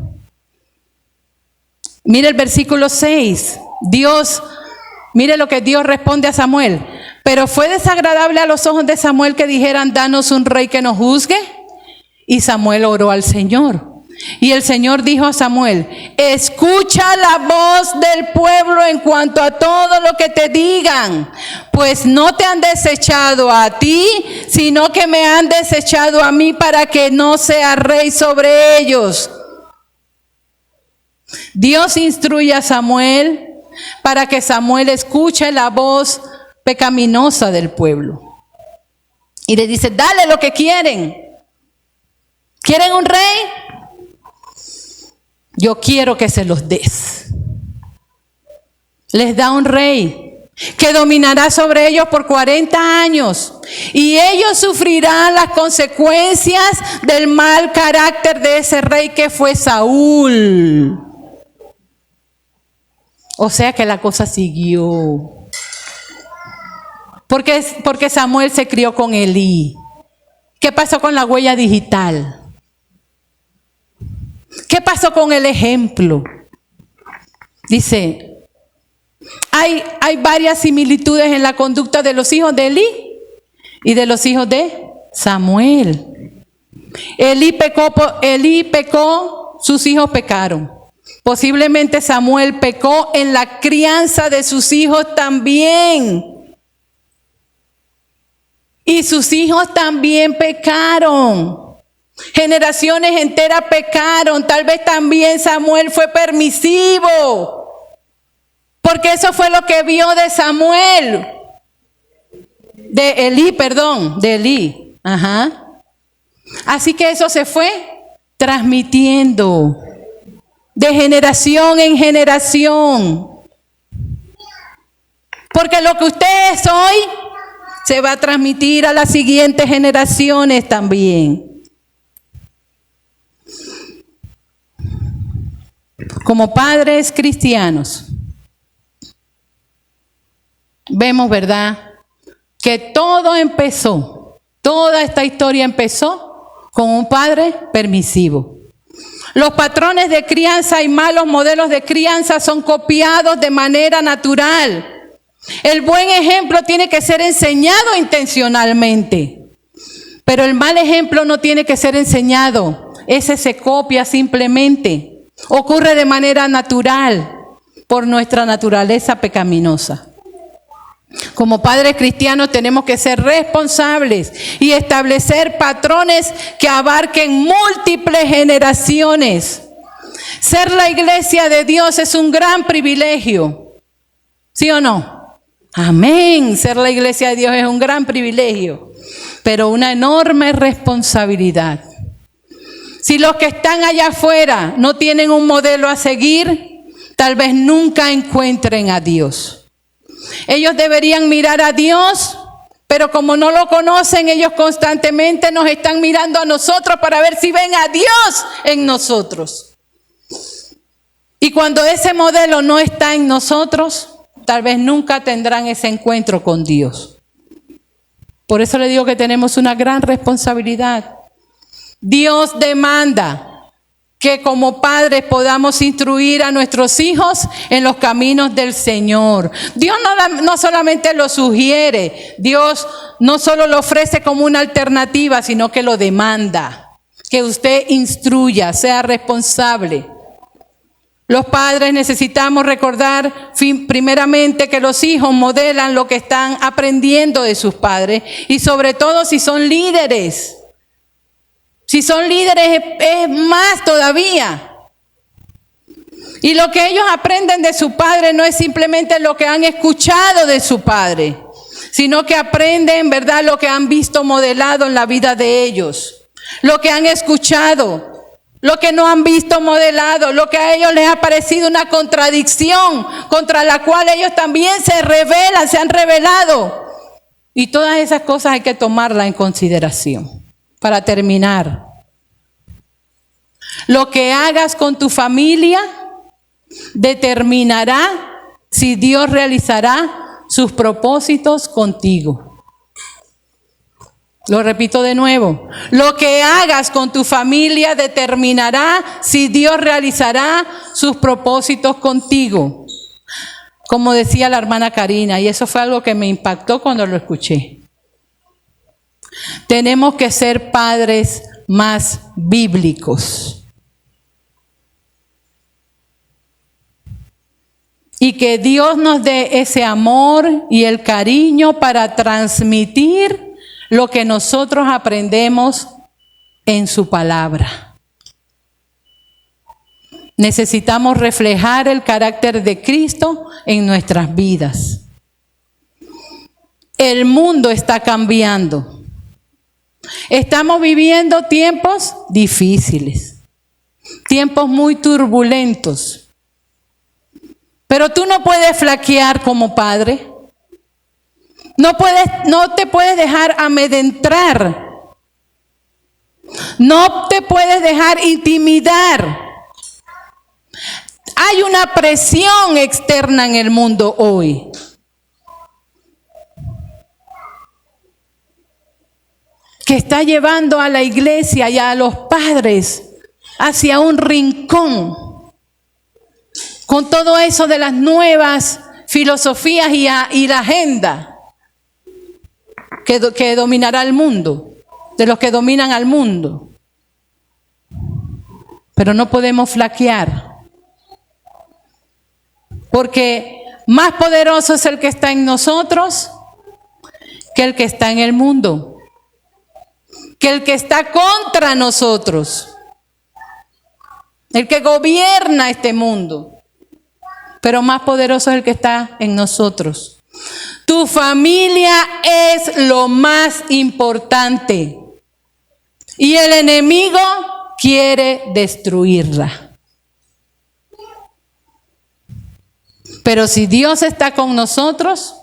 Mire el versículo 6. Mire lo que Dios responde a Samuel. Pero fue desagradable a los ojos de Samuel que dijeran, danos un rey que nos juzgue. Y Samuel oró al Señor. Y el Señor dijo a Samuel, escucha la voz del pueblo en cuanto a todo lo que te digan, pues no te han desechado a ti, sino que me han desechado a mí para que no sea rey sobre ellos. Dios instruye a Samuel para que Samuel escuche la voz pecaminosa del pueblo. Y le dice, dale lo que quieren. ¿Quieren un rey? Yo quiero que se los des. Les da un rey que dominará sobre ellos por 40 años. Y ellos sufrirán las consecuencias del mal carácter de ese rey que fue Saúl. O sea que la cosa siguió. Porque Samuel se crió con Elí. ¿Qué pasó con la huella digital? ¿Qué pasó con el ejemplo? Dice, hay varias similitudes en la conducta de los hijos de Elí y de los hijos de Samuel. Elí pecó, sus hijos pecaron. Posiblemente Samuel pecó en la crianza de sus hijos también. Y sus hijos también pecaron. Generaciones enteras pecaron. Tal vez también Samuel fue permisivo. Porque eso fue lo que vio de Samuel. De Elí. Ajá. Así que eso se fue transmitiendo de generación en generación. Porque lo que usted es hoy se va a transmitir a las siguientes generaciones también. Como padres cristianos, vemos, ¿verdad?, que todo empezó, toda esta historia empezó con un padre permisivo. Los patrones de crianza y malos modelos de crianza son copiados de manera natural. El buen ejemplo tiene que ser enseñado intencionalmente, pero el mal ejemplo no tiene que ser enseñado. Ese se copia simplemente. Ocurre de manera natural por nuestra naturaleza pecaminosa. Como padres cristianos tenemos que ser responsables y establecer patrones que abarquen múltiples generaciones. Ser la iglesia de Dios es un gran privilegio. ¿Sí o no? Amén. Ser la iglesia de Dios es un gran privilegio, pero una enorme responsabilidad. Si los que están allá afuera no tienen un modelo a seguir, tal vez nunca encuentren a Dios. Ellos deberían mirar a Dios, pero como no lo conocen, ellos constantemente nos están mirando a nosotros para ver si ven a Dios en nosotros. Y cuando ese modelo no está en nosotros, tal vez nunca tendrán ese encuentro con Dios. Por eso le digo que tenemos una gran responsabilidad. Dios demanda que como padres podamos instruir a nuestros hijos en los caminos del Señor. Dios no solamente lo sugiere, Dios no solo lo ofrece como una alternativa, sino que lo demanda. Que usted instruya, sea responsable. Los padres necesitamos recordar primeramente que los hijos modelan lo que están aprendiendo de sus padres y sobre todo si son líderes. Si son líderes es más todavía. Y lo que ellos aprenden de su padre no es simplemente lo que han escuchado de su padre, sino que aprenden, ¿verdad?, lo que han visto modelado en la vida de ellos. Lo que han escuchado, lo que no han visto modelado, lo que a ellos les ha parecido una contradicción contra la cual ellos también se rebelan, se han rebelado. Y todas esas cosas hay que tomarlas en consideración. Para terminar, lo que hagas con tu familia determinará si Dios realizará sus propósitos contigo. Lo repito de nuevo, lo que hagas con tu familia determinará si Dios realizará sus propósitos contigo. Como decía la hermana Karina, y eso fue algo que me impactó cuando lo escuché. Tenemos que ser padres más bíblicos. Y que Dios nos dé ese amor y el cariño para transmitir lo que nosotros aprendemos en su palabra. Necesitamos reflejar el carácter de Cristo en nuestras vidas. El mundo está cambiando. Estamos viviendo tiempos difíciles, tiempos muy turbulentos. Pero tú no puedes flaquear como padre. No te puedes dejar amedrentar. No te puedes dejar intimidar. Hay una presión externa en el mundo hoy. Que está llevando a la iglesia y a los padres hacia un rincón. Con todo eso de las nuevas filosofías y la agenda que dominará el mundo, de los que dominan al mundo. Pero no podemos flaquear, porque más poderoso es el que está en nosotros que el que está en el mundo, que el que está contra nosotros, el que gobierna este mundo. Pero más poderoso es el que está en nosotros. Tu familia es lo más importante. Y el enemigo quiere destruirla. Pero si Dios está con nosotros,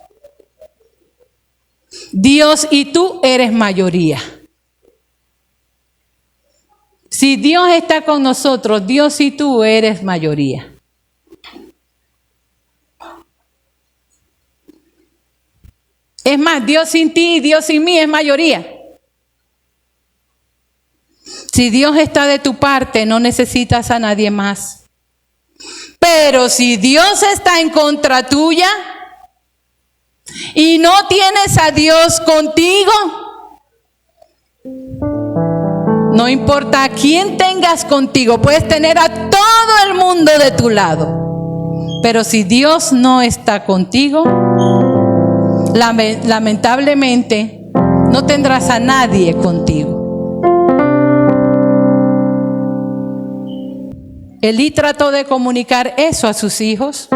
Dios y tú eres mayoría. Si Dios está con nosotros, Dios y tú eres mayoría. Es más, Dios sin ti y Dios sin mí es mayoría. Si Dios está de tu parte, no necesitas a nadie más. Pero si Dios está en contra tuya y no tienes a Dios contigo, no importa a quién tengas contigo, puedes tener a todo el mundo de tu lado. Pero si Dios no está contigo, lamentablemente no tendrás a nadie contigo. Elí trató de comunicar eso a sus hijos,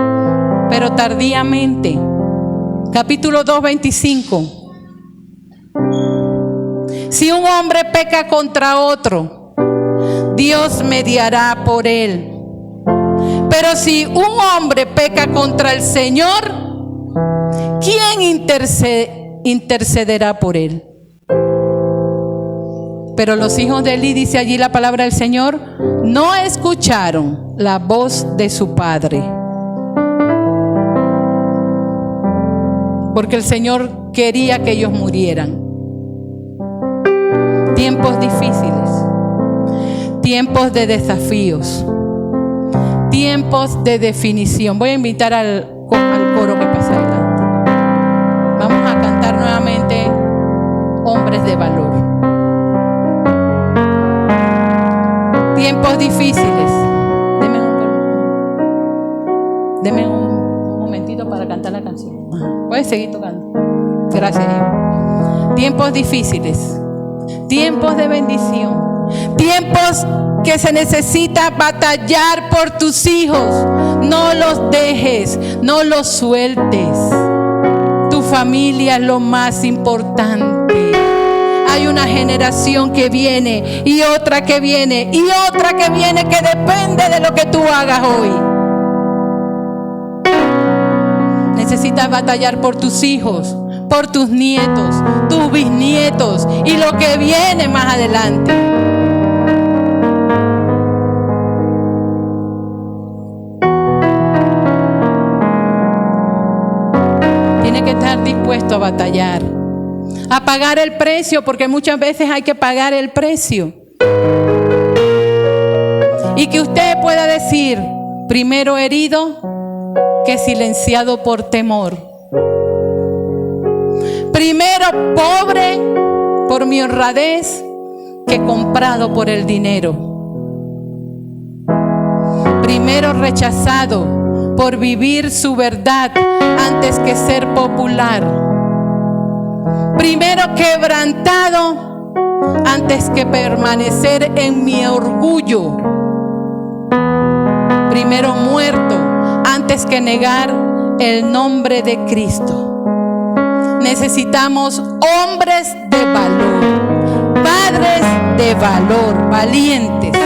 pero tardíamente. Capítulo 2, 25. Si un hombre peca contra otro, Dios mediará por él. Pero si un hombre peca contra el Señor, ¿quién intercederá por él? Pero los hijos de Elí, dice allí la palabra del Señor, no escucharon la voz de su padre. Porque el Señor quería que ellos murieran. Tiempos difíciles, tiempos de desafíos, tiempos de definición. Voy a invitar al coro que pasa adelante. Vamos a cantar nuevamente Hombres de Valor. Tiempos difíciles. Deme un momentito para cantar la canción. Puedes seguir tocando. Gracias, Dios. Tiempos difíciles. Tiempos de bendición. Tiempos que se necesita batallar por tus hijos. No los dejes, no los sueltes. Tu familia es lo más importante. Hay una generación que viene y otra que viene y otra que viene que depende de lo que tú hagas hoy. Necesitas batallar por tus hijos, por tus nietos, tus bisnietos y lo que viene más adelante. Tienes que estar dispuesto a batallar. A pagar el precio, porque muchas veces hay que pagar el precio. Y que usted pueda decir, primero herido que silenciado por temor. Primero pobre por mi honradez que comprado por el dinero. Primero rechazado por vivir su verdad antes que ser popular. Primero quebrantado antes que permanecer en mi orgullo. Primero muerto antes que negar el nombre de Cristo. Necesitamos hombres de valor, padres de valor, valientes.